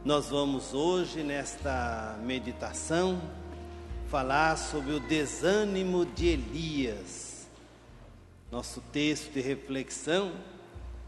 Nós vamos hoje, nesta meditação, falar sobre o desânimo de Elias. Nosso texto de reflexão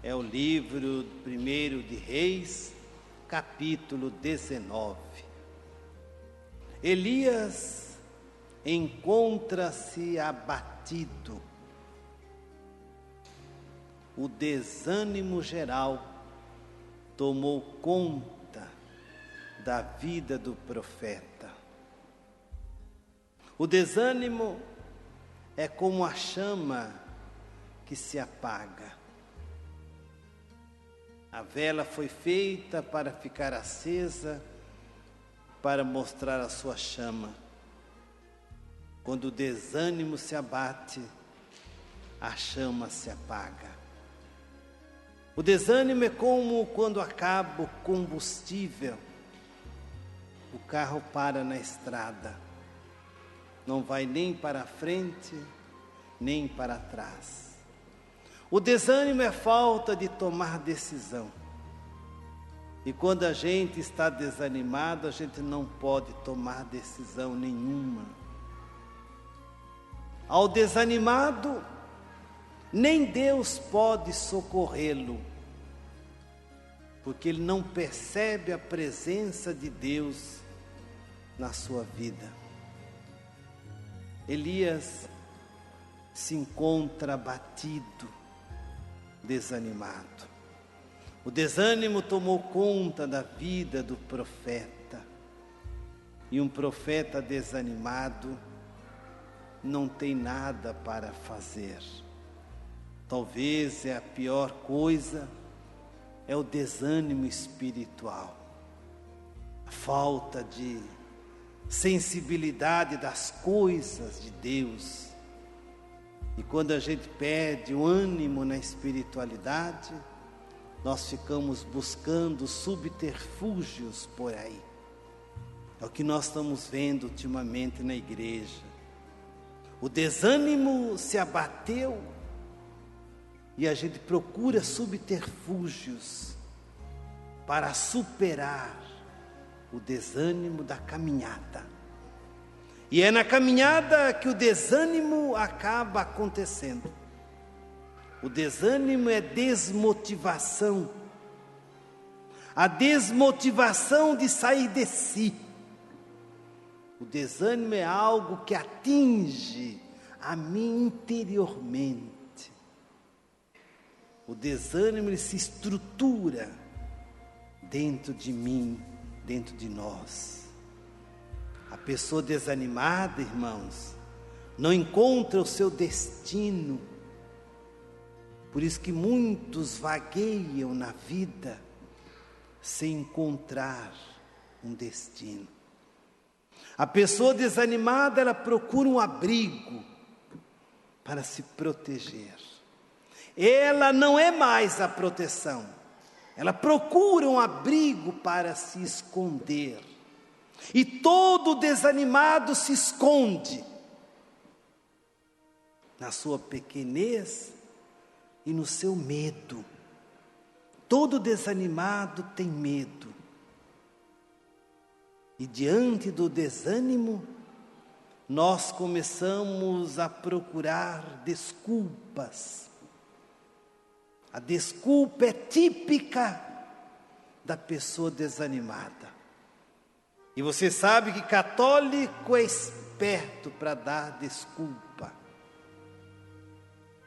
é o livro 1 de Reis, capítulo 19. Elias encontra-se abatido. O desânimo geral tomou conta da vida do profeta. O desânimo é como a chama que se apaga. A vela foi feita para ficar acesa, para mostrar a sua chama. Quando o desânimo se abate, a chama se apaga. O desânimo é como quando acaba o combustível, o carro para na estrada, não vai nem para frente, nem para trás. O desânimo é falta de tomar decisão. E quando a gente está desanimado, a gente não pode tomar decisão nenhuma. Ao desanimado, nem Deus pode socorrê-lo, porque ele não percebe a presença de Deus na sua vida. Elias se encontra abatido, desanimado. O desânimo tomou conta da vida do profeta. E um profeta desanimado não tem nada para fazer. Talvez a pior coisa é o desânimo espiritual. A falta de sensibilidade das coisas de Deus. E quando a gente perde o ânimo na espiritualidade, nós ficamos buscando subterfúgios por aí. É o que nós estamos vendo ultimamente na igreja. O desânimo se abateu e a gente procura subterfúgios para superar o desânimo da caminhada. E é na caminhada que o desânimo acaba acontecendo. O desânimo é desmotivação. A desmotivação de sair de si. O desânimo é algo que atinge a mim interiormente. O desânimo ele se estrutura dentro de mim, dentro de nós. A pessoa desanimada, irmãos, não encontra o seu destino. Por isso que muitos vagueiam na vida sem encontrar um destino. A pessoa desanimada, ela procura um abrigo para se proteger. Ela não é mais a proteção. Ela procura um abrigo para se esconder. E todo desanimado se esconde na sua pequenez e no seu medo. Todo desanimado tem medo. E diante do desânimo, nós começamos a procurar desculpas. A desculpa é típica da pessoa desanimada. E você sabe que católico é esperto para dar desculpa.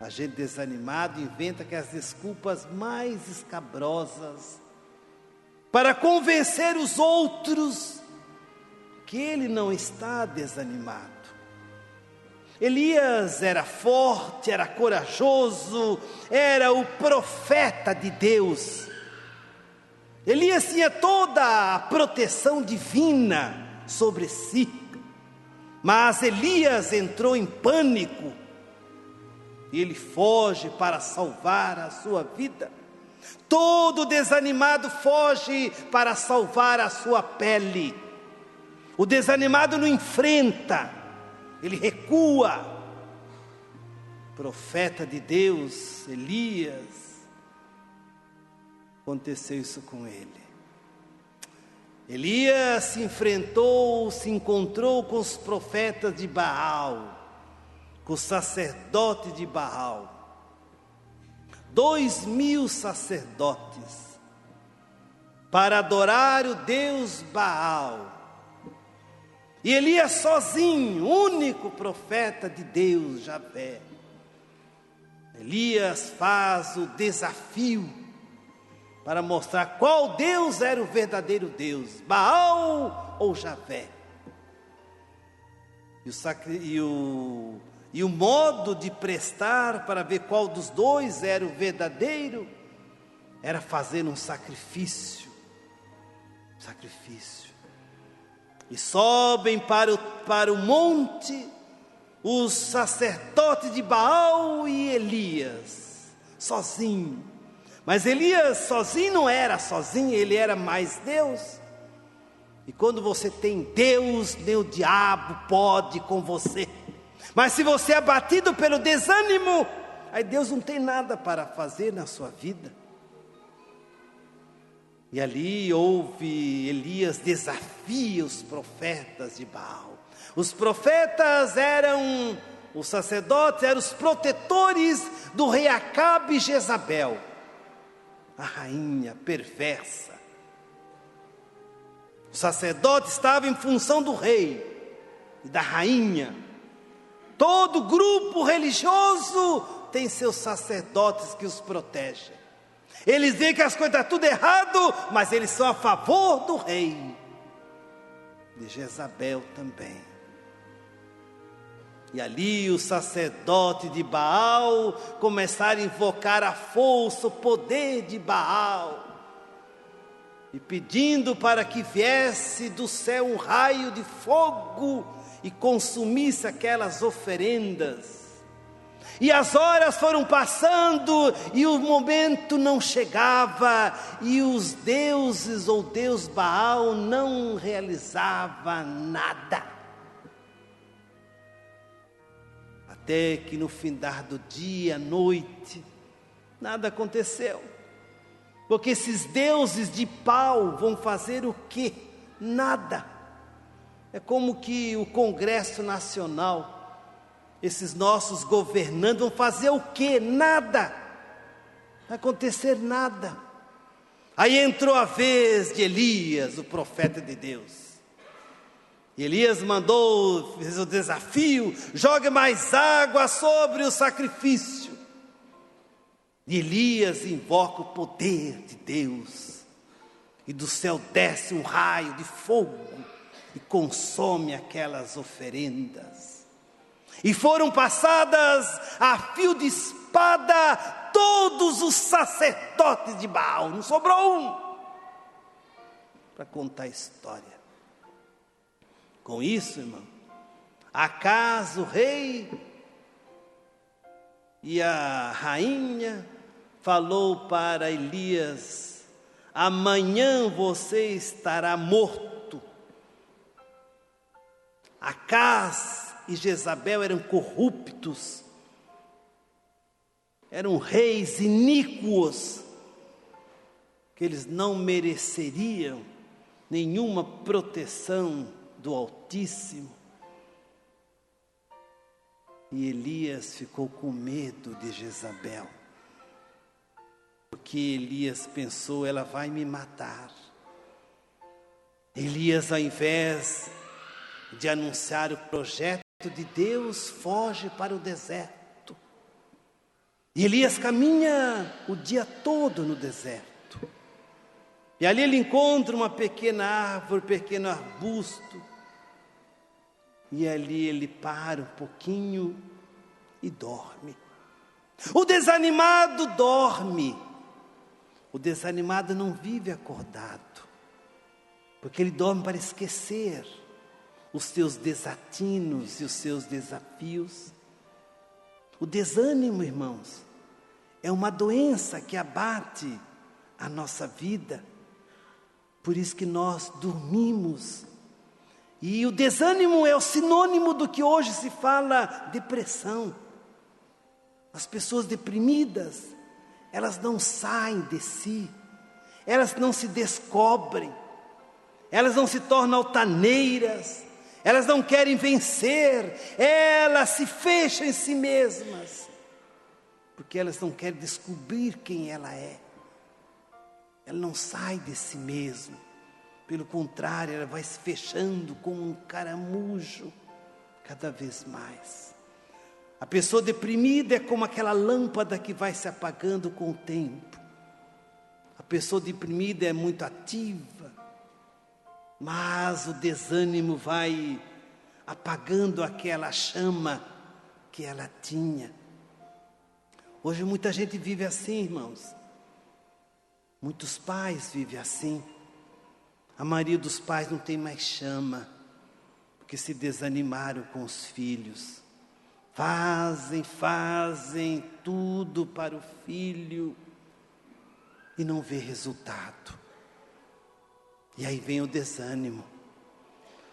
A gente desanimado inventa aquelas desculpas mais escabrosas para convencer os outros que ele não está desanimado. Elias era forte, era corajoso, era o profeta de Deus. Elias tinha toda a proteção divina sobre si. Mas Elias entrou em pânico. E ele foge para salvar a sua vida. Todo desanimado foge para salvar a sua pele. O desanimado não enfrenta, ele recua. Profeta de Deus, Elias, aconteceu isso com ele. Elias se encontrou com os profetas de Baal, com os sacerdotes de Baal. 2.000 sacerdotes para adorar o Deus Baal. E Elias sozinho, único profeta de Deus, Javé. Elias faz o desafio para mostrar qual Deus era o verdadeiro Deus, Baal ou Javé. E o modo de prestar para ver qual dos dois era o verdadeiro, era fazer um sacrifício. E sobem para o monte os sacerdotes de Baal e Elias, sozinho. Mas Elias sozinho não era sozinho, ele era mais Deus. E quando você tem Deus, nem o diabo pode com você. Mas se você é abatido pelo desânimo, aí Deus não tem nada para fazer na sua vida. E ali Elias desafia os profetas de Baal. Os profetas os sacerdotes eram os protetores do rei Acabe e Jezabel, a rainha perversa. O sacerdote estava em função do rei e da rainha. Todo grupo religioso tem seus sacerdotes que os protegem. Eles veem que as coisas estão tudo errado, mas eles são a favor do rei. De Jezabel também. E ali os sacerdotes de Baal começaram a invocar a força, o poder de Baal. E pedindo para que viesse do céu um raio de fogo e consumisse aquelas oferendas. E as horas foram passando e o momento não chegava, e os deuses ou Deus Baal não realizava nada. Até que no findar do dia, à noite, nada aconteceu. Porque esses deuses de pau vão fazer o quê? Nada. É como que o Congresso Nacional, esses nossos governantes vão fazer o quê? Nada. Não vai acontecer nada. Aí entrou a vez de Elias, o profeta de Deus. E Elias fez o desafio: jogue mais água sobre o sacrifício. E Elias invoca o poder de Deus. E do céu desce um raio de fogo e consome aquelas oferendas. E foram passadas a fio de espada todos os sacerdotes de Baal. Não sobrou um para contar a história. Com isso, irmão, Acaz, o rei e a rainha falou para Elias: amanhã você estará morto. Acaz e Jezabel eram corruptos, eram reis iníquos, que eles não mereceriam nenhuma proteção do Altíssimo. E Elias ficou com medo de Jezabel, porque Elias pensou: ela vai me matar. Elias, ao invés de anunciar o projeto de Deus, foge para o deserto. E Elias caminha o dia todo no deserto. E ali ele encontra uma pequena árvore, um pequeno arbusto. E ali ele para um pouquinho e dorme. O desanimado dorme. O desanimado não vive acordado, porque ele dorme para esquecer os seus desatinos e os seus desafios. O desânimo, irmãos, é uma doença que abate a nossa vida. Por isso que nós dormimos. E o desânimo é o sinônimo do que hoje se fala depressão. As pessoas deprimidas, elas não saem de si, elas não se descobrem, elas não se tornam altaneiras, elas não querem vencer, elas se fecham em si mesmas, porque elas não querem descobrir quem ela é. Ela não sai de si mesma, pelo contrário, ela vai se fechando como um caramujo, cada vez mais. A pessoa deprimida é como aquela lâmpada que vai se apagando com o tempo. A pessoa deprimida é muito ativa, mas o desânimo vai apagando aquela chama que ela tinha. Hoje muita gente vive assim, irmãos. Muitos pais vivem assim. A maioria dos pais não tem mais chama, porque se desanimaram com os filhos. Fazem tudo para o filho e não vê resultado. E aí vem o desânimo.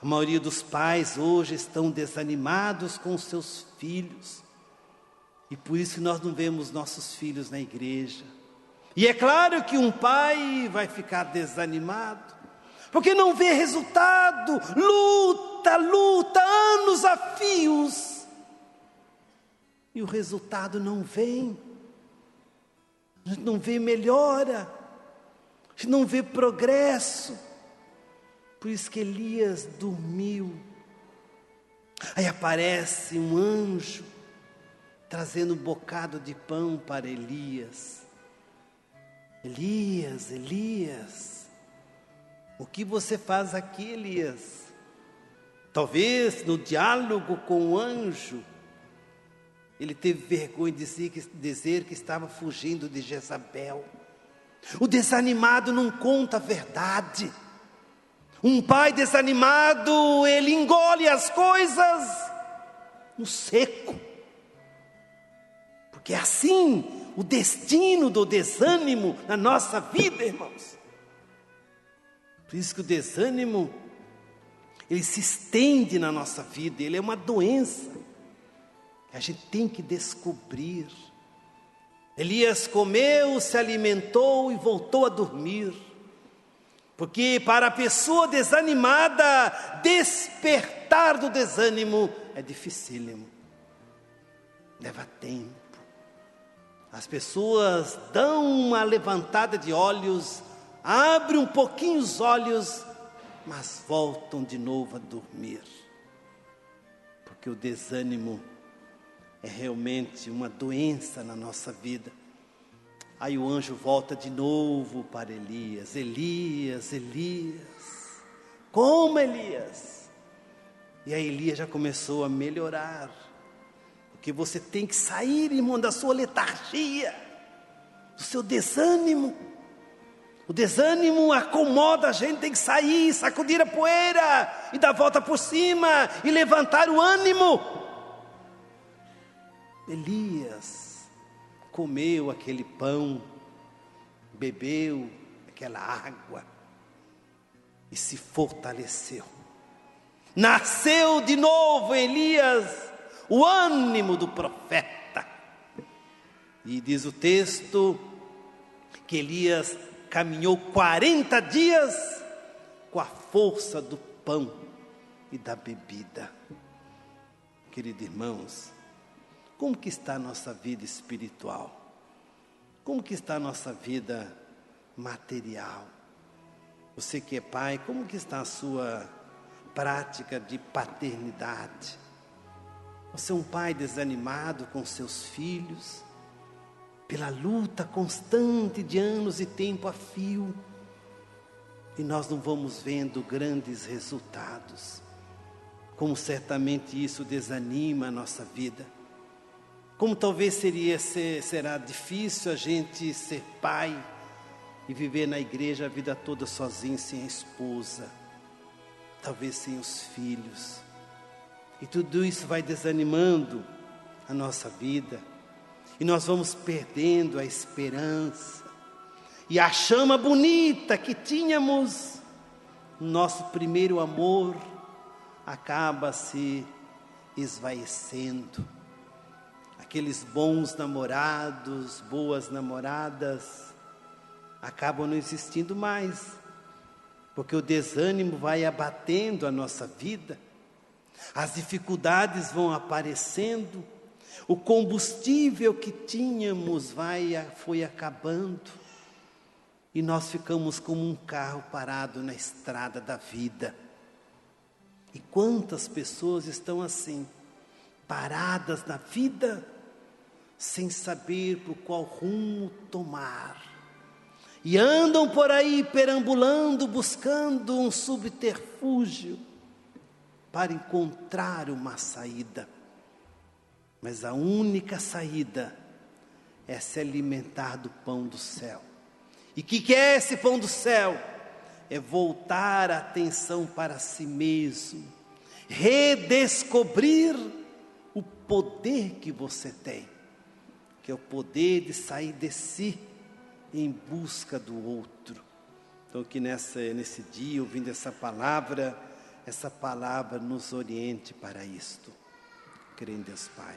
A maioria dos pais hoje estão desanimados com os seus filhos. E por isso nós não vemos nossos filhos na igreja. E é claro que um pai vai ficar desanimado, porque não vê resultado, luta, anos a fios. E o resultado não vem. A gente não vê melhora, a gente não vê progresso. Por isso que Elias dormiu. Aí aparece um anjo, trazendo um bocado de pão para Elias. Elias, o que você faz aqui, Elias? Talvez no diálogo com o anjo, ele teve vergonha de dizer que estava fugindo de Jezabel. O desanimado não conta a verdade. Um pai desanimado, ele engole as coisas no seco. Porque é assim o destino do desânimo na nossa vida, irmãos. Por isso que o desânimo, ele se estende na nossa vida, ele é uma doença que a gente tem que descobrir. Elias comeu, se alimentou e voltou a dormir. Porque para a pessoa desanimada, despertar do desânimo é dificílimo. Leva tempo. As pessoas dão uma levantada de olhos, abrem um pouquinho os olhos, mas voltam de novo a dormir. Porque o desânimo é realmente uma doença na nossa vida. Aí o anjo volta de novo para Elias. Elias, como Elias? E aí Elias já começou a melhorar. Porque você tem que sair, irmão, da sua letargia, do seu desânimo. O desânimo acomoda a gente, tem que sair, sacudir a poeira, e dar a volta por cima, e levantar o ânimo. Elias comeu aquele pão, bebeu aquela água, e se fortaleceu. Nasceu de novo Elias, o ânimo do profeta. E diz o texto que Elias caminhou 40 dias com a força do pão e da bebida. Queridos irmãos, como que está a nossa vida espiritual? Como que está a nossa vida material? Você que é pai, como que está a sua prática de paternidade? Você é um pai desanimado com seus filhos, pela luta constante de anos e tempo a fio, e nós não vamos vendo grandes resultados. Como certamente isso desanima a nossa vida. Como talvez será difícil a gente ser pai e viver na igreja a vida toda sozinho, sem a esposa, talvez sem os filhos. E tudo isso vai desanimando a nossa vida. E nós vamos perdendo a esperança. E a chama bonita que tínhamos, nosso primeiro amor, acaba se esvaecendo. Aqueles bons namorados, boas namoradas, acabam não existindo mais. porque o desânimo vai abatendo a nossa vida, as dificuldades vão aparecendo, o combustível que tínhamos foi acabando, e nós ficamos como um carro parado na estrada da vida. E quantas pessoas estão assim, paradas na vida, sem saber por qual rumo tomar. E andam por aí perambulando, buscando um subterfúgio para encontrar uma saída. Mas a única saída é se alimentar do pão do céu. E o que é esse pão do céu? É voltar a atenção para si mesmo, redescobrir o poder que você tem, que é o poder de sair de si em busca do outro. Então que nesse dia, ouvindo essa palavra nos oriente para isto. Creio em Deus Pai,